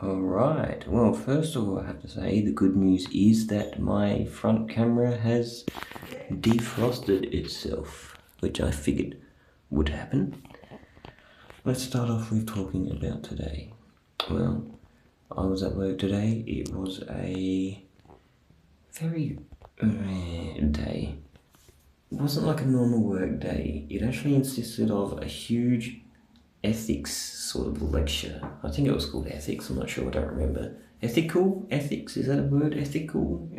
Alright, well, first of all, I have to say the good news is that my front camera has defrosted itself, which I figured would happen. Let's start off with talking about today. Well, I was at work today. It was a very day. It wasn't like a normal work day. It actually consisted of a huge ethics sort of lecture. I think it was called ethics, I'm not sure, I don't remember. Ethics, is that a word? Ethical?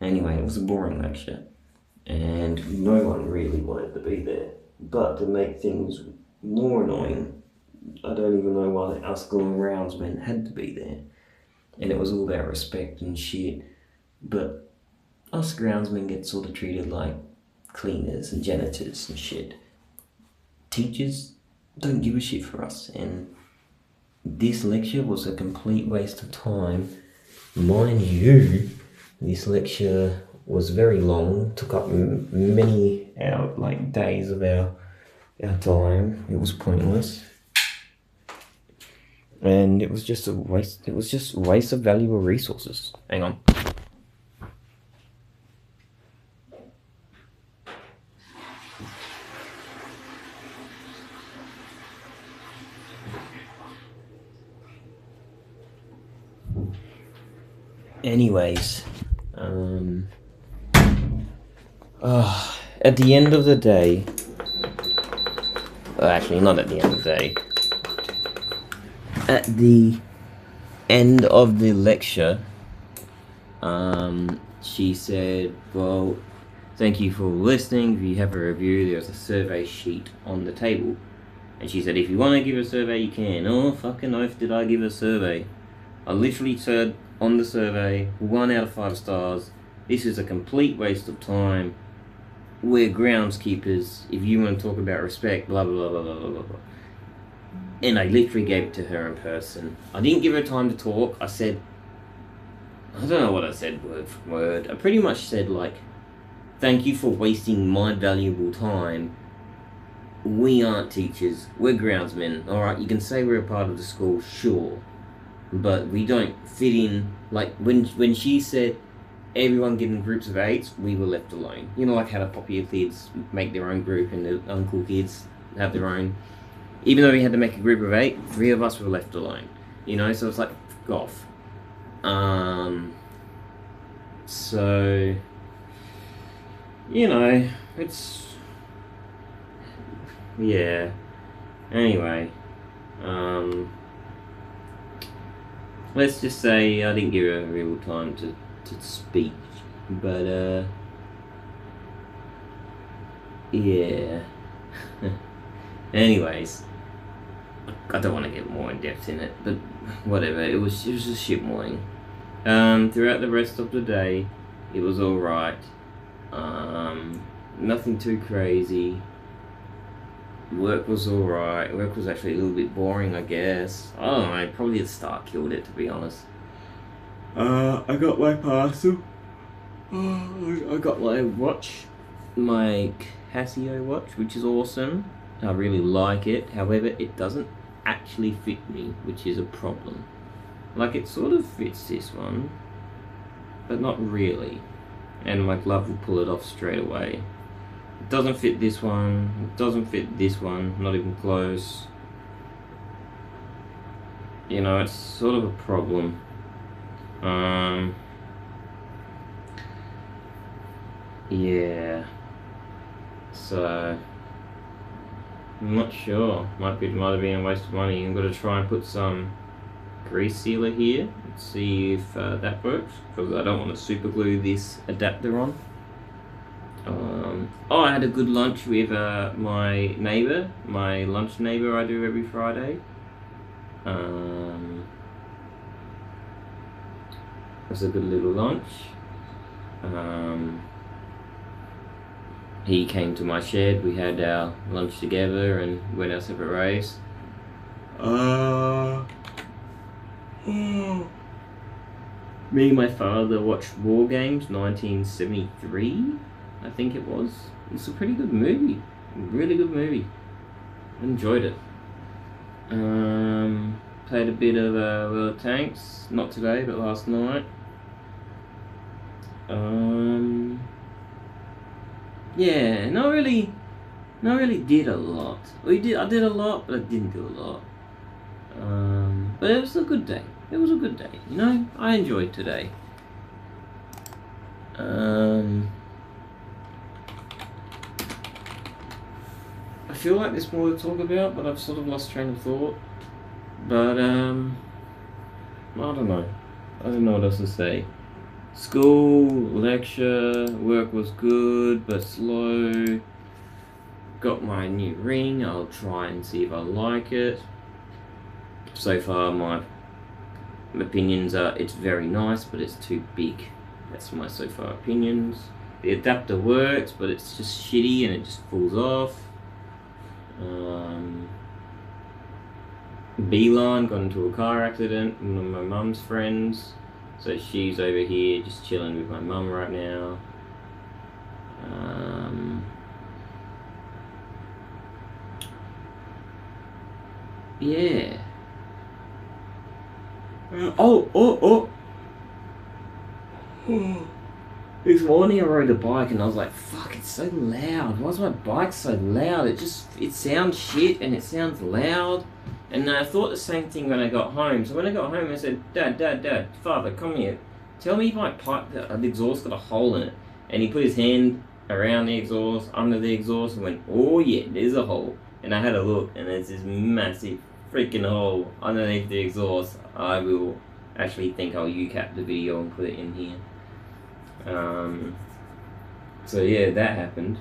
Anyway, it was a boring lecture, and no one really wanted to be there. But to make things more annoying, I don't even know why us groundsmen had to be there. And it was all about respect and shit, but us groundsmen get sort of treated like cleaners and janitors and shit. Teachers don't give a shit for us, and this lecture was a complete waste of time. Mind you, this lecture was very long, took up many days of our time. It was pointless, and it was just a waste. It was just a waste of valuable resources. Hang on. Anyways, at the end of the day, actually not at the end of the day, at the end of the lecture, she said, well, thank you for listening. If you have a review, there's a survey sheet on the table. And she said, if you want to give a survey, you can. Oh, fucking oath did I give a survey. I literally said on the survey, 1 out of 5 stars. This is a complete waste of time. We're groundskeepers. If you want to talk about respect, blah, blah, blah, blah, blah, blah, blah. And I literally gave it to her in person. I didn't give her time to talk. I said, I don't know what I said word for word. I pretty much said, like, thank you for wasting my valuable time. We aren't teachers. We're groundsmen. Alright, you can say we're a part of the school, sure. But we don't fit in. Like, when she said everyone get in groups of 8, we were left alone. You know, like how the popular kids make their own group and the uncool kids have their own. Even though we had to make a group of 8, 3 of us were left alone. You know, so it's like, f*** off. So, you know, it's, yeah. Anyway, let's just say I didn't give her real time to speak, but, yeah. Anyways, I don't want to get more in depth in it, but whatever, it was a shit morning. Throughout the rest of the day, it was alright. Nothing too crazy. Work was alright. Work was actually a little bit boring, I guess. I don't know, probably the start killed it, to be honest. I got my parcel. I got my watch. My Casio watch, which is awesome. I really like it. However, it doesn't actually fit me, which is a problem. Like, it sort of fits this one, but not really. And my glove will pull it off straight away. It doesn't fit this one. It doesn't fit this one. Not even close. You know, it's sort of a problem. Yeah. So, I'm not sure. Might have been a waste of money. I'm gonna try and put some grease sealer here and see if that works, because I don't want to super glue this adapter on. I had a good lunch with my neighbour, my lunch neighbour I do every Friday. It was a good little lunch. He came to my shed, we had our lunch together and went our separate ways. Me and my father watched War Games 1973, I think it was. It's a pretty good movie. Really good movie. Enjoyed it. Played a bit of World of Tanks, not today, but last night. Yeah, not really did a lot. I did a lot, but I didn't do a lot. But it was a good day. It was a good day, you know? I enjoyed today. I feel like there's more to talk about, but I've sort of lost train of thought. But, I don't know. I don't know what else to say. School, lecture, work was good, but slow. Got my new ring. I'll try and see if I like it. So far, my opinions are it's very nice, but it's too big. That's my so far opinions. The adapter works, but it's just shitty and it just falls off. Beeline got into a car accident with one of my mum's friends, so she's over here just chilling with my mum right now. Yeah. Oh. This morning I rode a bike and I was like, fuck, it's so loud. Why is my bike so loud? It sounds shit and it sounds loud. And I thought the same thing when I got home. So when I got home I said, Dad, Father, come here. Tell me if my pipe, the exhaust got a hole in it. And he put his hand around the exhaust, under the exhaust, and went, oh yeah, there's a hole. And I had a look and there's this massive freaking hole underneath the exhaust. I will actually think I'll UCap the video and put it in here. So yeah, that happened.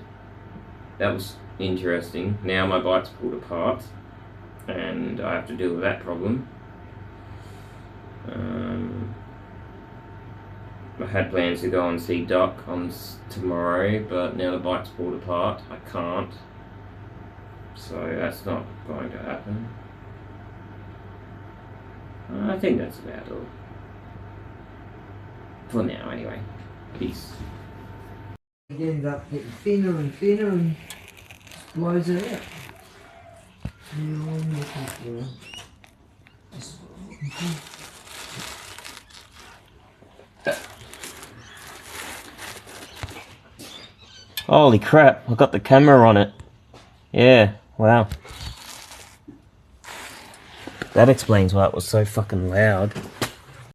That was interesting. Now my bike's pulled apart and I have to deal with that problem. I had plans to go and see Doc on tomorrow, but now the bike's pulled apart. I can't. So that's not going to happen. I think that's about all. For now, anyway. Peace. It ends up getting thinner and thinner and just blows it out. Now I'm looking for just looking for. Holy crap, I got the camera on it. Yeah, wow. That explains why it was so fucking loud.